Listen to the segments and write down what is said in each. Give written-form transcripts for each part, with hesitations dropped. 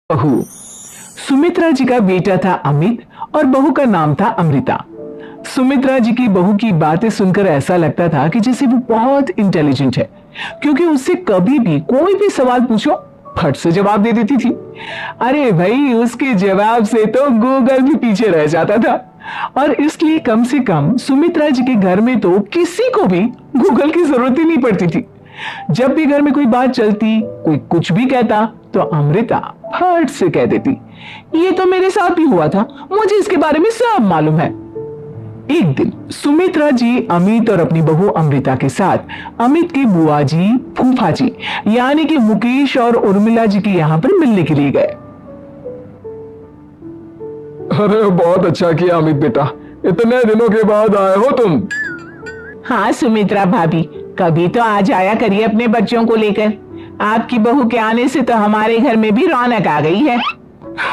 बहू। सुमित्रा जी का बेटा था अमित और बहू का नाम था अमृता। सुमित्रा जी की बहू की बातें सुनकर ऐसा लगता था कि जैसे वो बहुत इंटेलिजेंट है, क्योंकि उससे कभी भी कोई भी सवाल पूछो फट से जवाब दे देती थी। अरे भाई, उसके जवाब से तो गूगल भी पीछे रह जाता था। और इसलिए कम से कम सुमित्रा जी के घर में तो किसी को भी गूगल की जरूरत ही नहीं पड़ती थी। जब भी घर में कोई बात चलती, कोई कुछ भी कहता, तो अमृता फट से कह देती, ये तो मेरे साथ भी हुआ था, मुझे इसके बारे में सब मालूम है। एक दिन सुमित्रा जी अमित और अपनी बहू अमृता के साथ अमित के बुआ जी, फूफा जी यानी कि मुकेश और उर्मिला जी के यहाँ पर मिलने के लिए गए। अरे बहुत अच्छा किया अमित बेटा, इतने दिनों के बाद आए हो तुम। हाँ सुमित्रा भाभी, कभी तो आ जाया करिए अपने बच्चों को लेकर। आपकी बहू के आने से तो हमारे घर में भी रौनक आ गई है।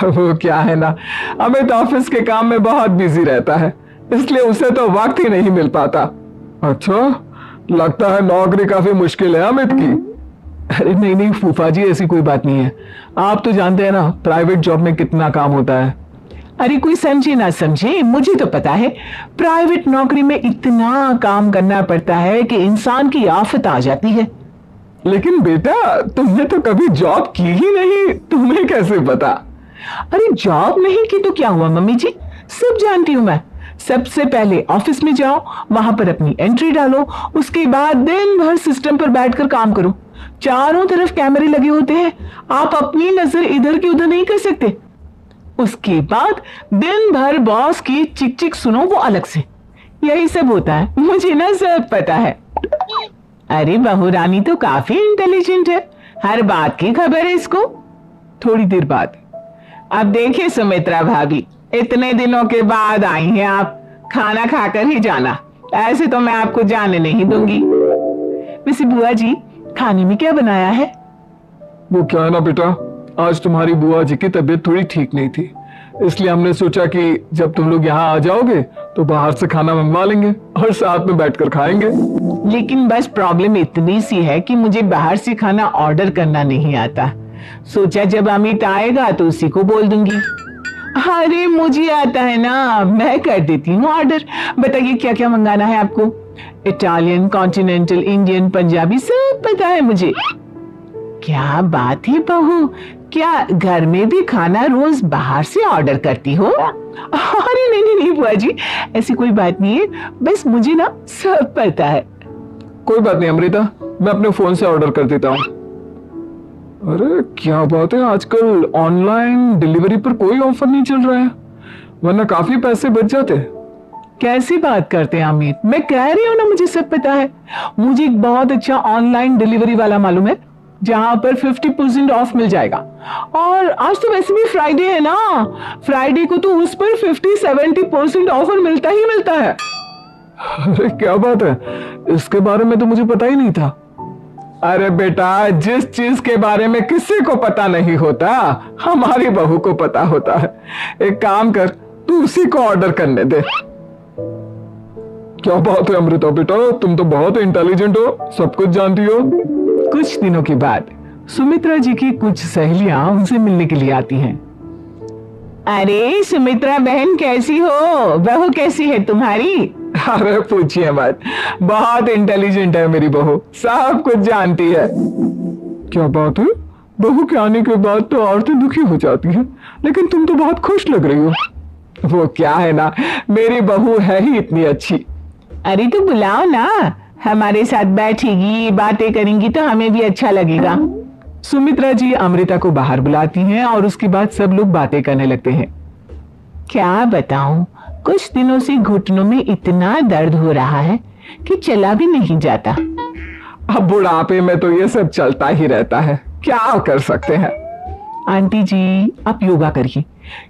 वो क्या है ना, अमित ऑफिस के काम में बहुत बिजी रहता है, इसलिए उसे तो वक्त ही नहीं मिल पाता। अच्छा, लगता है नौकरी काफी मुश्किल है अमित की। अरे नहीं नहीं फूफा जी, ऐसी कोई बात नहीं है। आप तो जानते हैं ना प्राइवेट जॉब में कितना काम होता है। अरे कोई समझे ना समझे, मुझे तो पता है प्राइवेट नौकरी में इतना काम करना पड़ता है कि इंसान की आफत आ जाती है। लेकिन बेटा, तुमने तो कभी जॉब की ही नहीं, तुम्हें कैसे पता? अरे जॉब नहीं की तो क्या हुआ मम्मी जी, सब जानती हूँ मैं। सबसे पहले ऑफिस में जाओ, वहां पर अपनी एंट्री डालो, उसके बाद दिन भर सिस्टम पर बैठकर काम करो। चारों तरफ कैमरे लगे होते हैं, आप अपनी नजर इधर की उधर नहीं कर सकते। उसके बाद दिन भर बॉस की चिक चिक सुनो, वो अलग से। यही सब होता है, मुझे ना सब पता है। अरे बहू रानी तो काफी इंटेलिजेंट है, हर बात की खबर है इसको। थोड़ी देर बाद, अब देखिए सुमित्रा भाभी, इतने दिनों के बाद आई हैं आप, खाना खाकर ही जाना, ऐसे तो मैं आपको जाने नहीं दूंगी। वैसे बुआ जी, खाने में क्या बनाया है? वो क्या है ना बेटा, आज तुम्हारी बुआ जी की तबीयत थोड़ी ठीक नहीं थी, इसलिए हमने सोचा कि जब तुम लोग यहाँ आ जाओगे तो बाहर से खाना मंगवा लेंगे और साथ में बैठकर खाएंगे। लेकिन बस प्रॉब्लम इतनी सी है कि मुझे बाहर से खाना ऑर्डर करना नहीं आता। सोचा जब अमित आएगा तो उसी को बोल दूंगी। अरे मुझे आता है ना, मैं कर देती हूँ ऑर्डर। बताइए क्या क्या मंगाना है आपको? इटालियन, कॉन्टिनेंटल, इंडियन, पंजाबी, सब पता है मुझे। क्या बात है बहू, क्या घर में भी खाना रोज बाहर से ऑर्डर करती हो? अरे नहीं नहीं नहीं बुआ जी, ऐसी कोई बात नहीं है, बस मुझे ना सब पता है। कोई बात नहीं अमृता, मैं अपने फोन से ऑर्डर कर देता हूँ। अरे क्या बात है, आजकल ऑनलाइन डिलीवरी पर कोई ऑफर नहीं चल रहा है, वरना काफी पैसे बच जाते। कैसी बात करते हैं अमित, मैं कह रही हूँ ना मुझे सब पता है। मुझे एक बहुत अच्छा ऑनलाइन डिलीवरी वाला मालूम है, जहां पर 50% ऑफ मिल जाएगा। और आज तो वैसे भी फ्राइडे है ना, फ्राइडे को तो उस पर 50-70% ऑफर मिलता ही मिलता है। अरे क्या बात है, इसके बारे में तो मुझे पता ही नहीं था। अरे बेटा, जिस चीज के बारे में किसी को पता नहीं होता, हमारी बहू को पता होता है। एक काम कर, तू उसी को ऑर्डर करने दे। क्या बात है अमृता बेटा, तुम तो बहुत इंटेलिजेंट हो, सब कुछ जानती हो। कुछ दिनों के बाद सुमित्रा जी की कुछ सहेलियां उनसे मिलने के लिए आती हैं। अरे सुमित्रा बहन कैसी हो, बहू कैसी है तुम्हारी? अरे पूछिए मत, बहुत इंटेलिजेंट है मेरी बहू, सब कुछ जानती है। क्या बात है, बहू के आने के बाद तो औरतें दुखी हो जाती हैं, लेकिन तुम तो बहुत खुश लग रही हो। वो क्या है ना, मेरी बहू है ही इतनी अच्छी। अरे तो बुलाओ ना, हमारे साथ बैठेगी, बातें करेंगी तो हमें भी अच्छा लगेगा। सुमित्रा जी अमृता को बाहर बुलाती हैं और उसके बाद सब लोग बातें करने लगते हैं। क्या बताऊं, कुछ दिनों से घुटनों में इतना दर्द हो रहा है कि चला भी नहीं जाता। अब बुढ़ापे में तो ये सब चलता ही रहता है, क्या कर सकते हैं। आंटी जी, आप योगा करिए,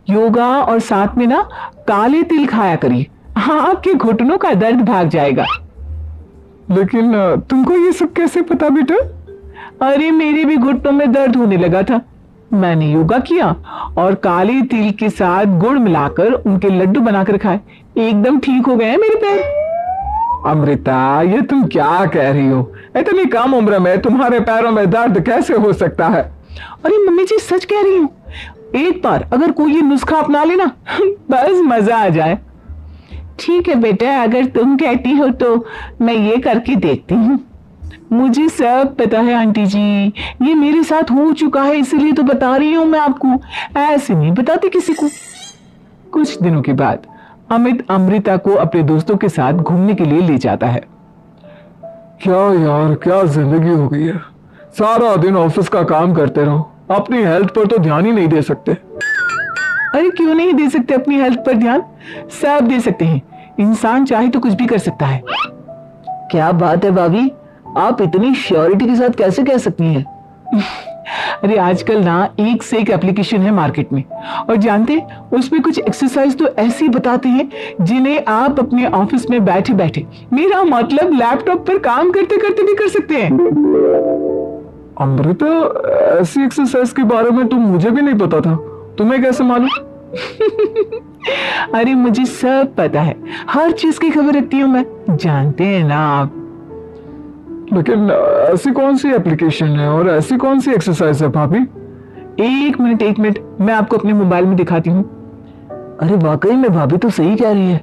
योगा और साथ में ना काले तिल खाया करिए, हाँ आपके घुटनों का दर्द भाग जाएगा। लेकिन तुमको ये सब कैसे पता बेटा? अरे मेरे भी घुटनों में दर्द होने लगा था, मैंने योगा किया और काले तिल के साथ गुड़ मिलाकर उनके लड्डू बनाकर खाए, एकदम ठीक हो गए मेरे पैर। अमृता, ये तुम क्या कह रही हो? इतनी कम उम्र में तुम्हारे पैरों में दर्द कैसे हो सकता है? अरे मम्मी जी सच कह रही हूँ, एक बार अगर कोई ये नुस्खा अपना लेना बस मजा आ जाए। ठीक है बेटा, अगर तुम कहती हो तो मैं ये करके देखती हूँ। मुझे सब पता है आंटी जी, ये मेरे साथ हो चुका है, इसीलिए तो बता रही हूँ मैं आपको, ऐसे नहीं बताती किसी को। कुछ दिनों के बाद अमित अमृता को अपने दोस्तों के साथ घूमने के लिए ले जाता है। क्या यार, क्या जिंदगी हो गई है। सारा दिन ऑफिस का काम करते रहो, अपनी हेल्थ पर तो ध्यान ही नहीं दे सकते। अरे क्यों नहीं दे सकते अपनी हेल्थ पर ध्यान, सब दे सकते हैं। इंसान चाहे तो कुछ भी कर सकता है। क्या बात है भाभी, आप इतनी श्योरिटी के साथ कैसे कह सकती हैं? अरे आजकल ना एक से एक एप्लीकेशन है मार्केट में, और जानते उसमें कुछ एक्सरसाइज तो ऐसी बताते हैं जिन्हें आप अपने ऑफिस में बैठे बैठे, मेरा मतलब लैपटॉप पर काम करते करते भी कर सकते हैं। अमृता, ऐसी एक्सरसाइज के बारे में तो मुझे भी नहीं पता था, तुम्हें कैसे मालूम? अरे मुझे सब पता है, हर चीज की खबर रखती हूँ मैं, जानते हैं ना आप। लेकिन ऐसी कौन सी एप्लीकेशन है और ऐसी कौन सी एक्सरसाइज है भाभी? एक मिनट, मैं आपको अपने मोबाइल में दिखाती हूँ। अरे वाकई में भाभी तो सही कह रही है।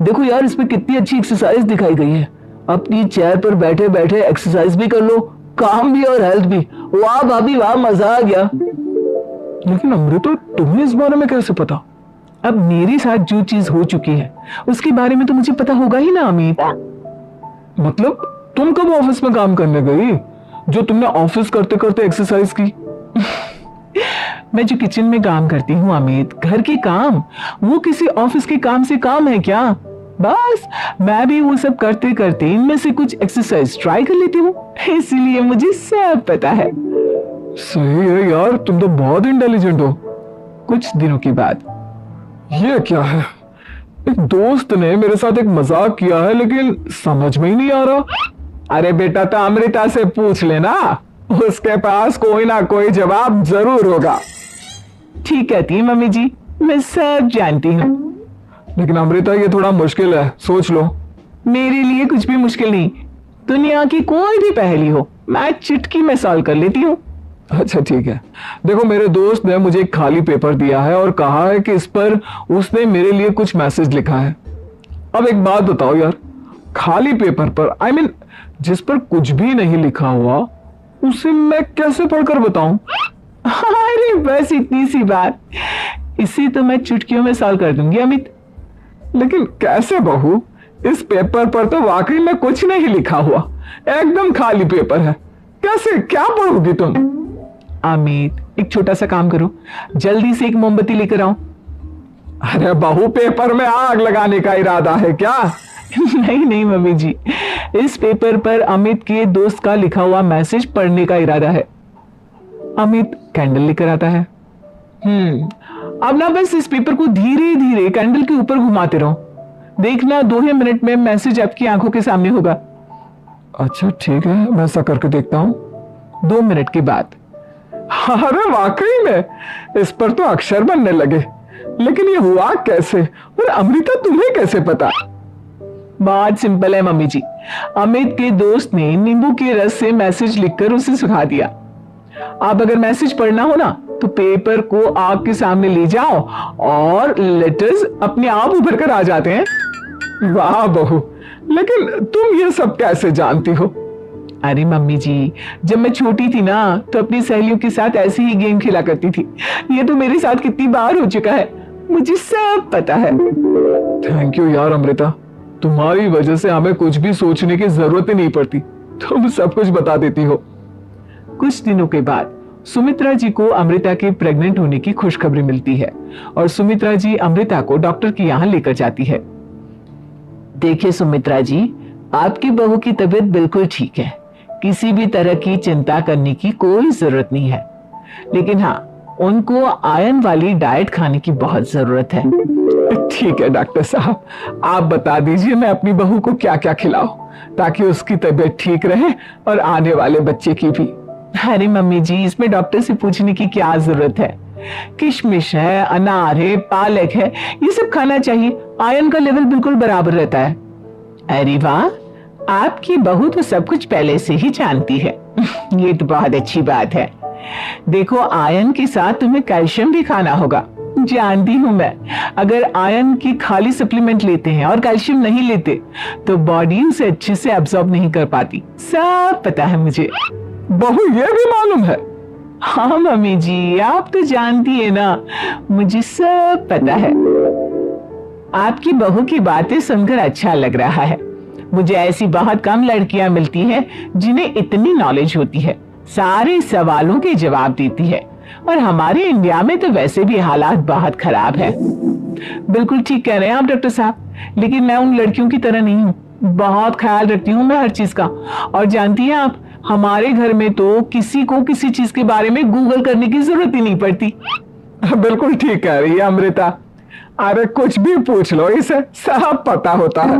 देखो यार, इसमें कितनी अच्छी एक्सरसाइज दिखाई गई है। अपनी चेयर पर बैठे बैठे एक्सरसाइज भी कर लो, काम भी और हेल्थ भी। वाह भाभी वाह, मजा आ गया। लेकिन अमृता, तुम्हें इस बारे में कैसे पता? अब मेरे साथ जो चीज हो चुकी है उसके बारे में तो मुझे पता होगा ही ना अमित। मतलब तुम कब ऑफिस में काम करने गई जो तुमने ऑफिस करते करते एक्सरसाइज की? मैं जो किचन में काम करती हूँ अमित, घर के काम, वो किसी ऑफिस के काम से काम है क्या? बस मैं भी वो सब करते करते इनमें से कुछ एक्सरसाइज ट्राई कर लेती हूँ, इसीलिए मुझे सब पता है। सही है यार, तुम तो बहुत इंटेलिजेंट हो। कुछ दिनों के बाद, ये क्या है? एक दोस्त ने मेरे साथ एक मजाक किया है, लेकिन समझ में ही नहीं आ रहा। अरे बेटा, तो अमृता से पूछ लेना, उसके पास कोई ना कोई जवाब जरूर होगा। ठीक कहती मम्मी जी, मैं सब जानती हूँ। लेकिन अमृता, ये थोड़ा मुश्किल है, सोच लो। मेरे लिए कुछ भी मुश्किल नहीं, दुनिया की कोई भी पहेली हो मैं चुटकी में सॉल्व कर लेती हूँ। अच्छा ठीक है, देखो मेरे दोस्त ने मुझे एक खाली पेपर दिया है और कहा है कि इस पर उसने मेरे लिए कुछ मैसेज लिखा है। अब एक बात बताओ यार, खाली पेपर पर, I mean, जिस पर कुछ भी नहीं लिखा हुआ, उसे मैं कैसे पढ़कर बताऊं? अरे बस इतनी सी बात, इसे तो मैं चुटकियों में सॉल्व कर दूंगी अमित। लेकिन कैसे बहू? इस पेपर पर तो वाकई में कुछ नहीं लिखा हुआ, एकदम खाली पेपर है, कैसे, क्या पढ़ोगी तुम? अमित, एक छोटा सा काम करो, जल्दी से एक मोमबत्ती लेकर आओ। अरे बहू, पेपर में आग लगाने का इरादा है क्या? नहीं मम्मी जी, इस पेपर पर अमित के दोस्त का लिखा हुआ मैसेज पढ़ने का इरादा है। अमित कैंडल लेकर आता है। अब ना बस इस पेपर को धीरे धीरे कैंडल के ऊपर घुमाते रहो, देखना 2 ही मिनट में मैसेज आपकी आंखों के सामने होगा। अच्छा ठीक है, मैं ऐसा करके देखता हूं। 2 मिनट के बाद, अरे वाकई में इस पर तो अक्षर बनने लगे, लेकिन ये हुआ कैसे? और अमृता, तुम्हें कैसे पता? बहुत सिंपल है मम्मी जी, अमित के दोस्त ने नींबू के रस से मैसेज लिखकर उसे सुखा दिया। आप अगर मैसेज पढ़ना हो ना तो पेपर को आग के सामने ले जाओ और लेटर्स अपने आप उभर कर आ जाते हैं। वाह बहू, लेकिन तुम ये सब कैसे जानती हो? अरे मम्मी जी, जब मैं छोटी थी ना तो अपनी सहेलियों के साथ ऐसे ही गेम खेला करती थी। ये तो मेरे साथ कितनी बार हो चुका है, मुझे सब पता है। थैंक यू यार अमृता, तुम्हारी वजह से हमें कुछ भी सोचने की जरूरत ही नहीं पड़ती, तुम सब कुछ बता देती हो। कुछ दिनों के बाद सुमित्रा जी को अमृता के प्रेग्नेंट होने की खुशखबरी मिलती है और सुमित्रा जी अमृता को डॉक्टर के यहाँ लेकर जाती है। देखिए सुमित्रा जी, आपकी बहू की तबीयत बिल्कुल ठीक है, किसी भी तरह की चिंता करने की कोई जरूरत नहीं है, लेकिन हाँ, उनको आयरन वाली डाइट खाने की बहुत जरूरत है। ठीक है डॉक्टर साहब, आप बता दीजिए मैं अपनी बहू को क्या क्या खिलाऊं ताकि उसकी तबीयत ठीक रहे और आने वाले बच्चे की भी। अरे मम्मी जी, इसमें डॉक्टर से पूछने की क्या जरूरत है, किशमिश है, अनार है, पालक है, ये सब खाना चाहिए, आयरन का लेवल बिल्कुल बराबर रहता है। अरे वाह, आपकी बहू तो सब कुछ पहले से ही जानती है। ये तो बहुत अच्छी बात है। देखो, आयरन के साथ तुम्हें कैल्शियम भी खाना होगा। जानती हूं मैं, अगर आयरन की खाली सप्लीमेंट लेते हैं और कैल्शियम नहीं लेते तो बॉडी उसे अच्छे से एब्जॉर्ब नहीं कर पाती। सब पता है मुझे। बहू ये भी मालूम है? हाँ मम्मी जी, आप तो जानती है ना, मुझे सब पता है। आपकी बहू की बातें सुनकर अच्छा लग रहा है। मुझे ऐसी बहुत कम लड़कियां मिलती हैं जिन्हें इतनी नॉलेज होती है, सारे सवालों के जवाब देती है। और हमारे इंडिया में तो वैसे भी हालात बहुत खराब है। बिल्कुल ठीक कह रहे हैं आप डॉक्टर साहब, लेकिन मैं उन लड़कियों की तरह नहीं हूँ। बहुत ख्याल रखती हूँ मैं हर चीज का। और जानती हैं आप, हमारे घर में तो किसी को किसी चीज के बारे में गूगल करने की जरूरत ही नहीं पड़ती। बिल्कुल ठीक कह रही है अमृता। अरे कुछ भी पूछ लो, इसे सब पता होता है।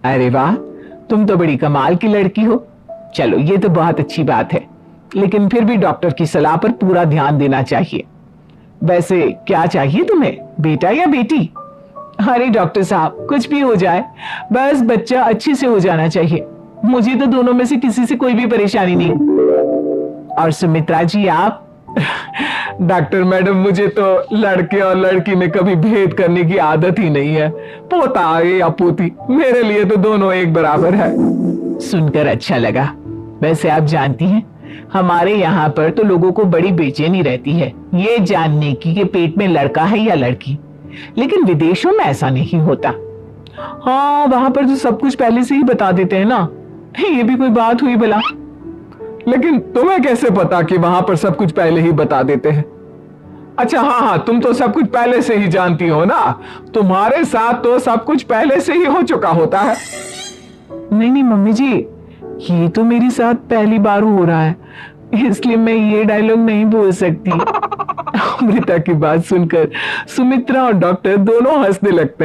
अरे वाह, तुम तो बड़ी कमाल की लड़की हो। चलो, ये तो बहुत अच्छी बात है, लेकिन फिर भी डॉक्टर की सलाह पर पूरा ध्यान देना चाहिए। वैसे क्या चाहिए तुम्हें, बेटा या बेटी? अरे डॉक्टर साहब, कुछ भी हो जाए, बस बच्चा अच्छे से हो जाना चाहिए। मुझे तो दोनों में से किसी से कोई भी परेशानी नहीं। और सुमित्रा जी, आप? डॉक्टर मैडम, मुझे तो लड़के और लड़की में कभी भेद करने की आदत ही नहीं है। पोता आए या पोती, मेरे लिए तो दोनों एक बराबर है। सुनकर अच्छा लगा। वैसे आप जानती हैं, हमारे यहाँ पर तो लोगों को बड़ी बेचैनी रहती है ये जानने की कि पेट में लड़का है या लड़की, लेकिन विदेशों में ऐसा नहीं होता। हाँ, वहां पर तो सब कुछ पहले से ही बता देते हैं ना। ये भी कोई बात हुई भला? लेकिन तुम्हें कैसे पता कि वहां पर सब कुछ पहले ही बता देते हैं? अच्छा हाँ, तुम तो सब कुछ पहले से ही जानती हो ना। तुम्हारे साथ तो सब कुछ पहले से ही हो चुका होता है। नहीं मम्मी जी, ये तो मेरे साथ पहली बार हो रहा है, इसलिए मैं ये डायलॉग नहीं बोल सकती। अमृता की बात सुनकर सुमित्रा और डॉक्टर दोनों हंसने लगते हैं।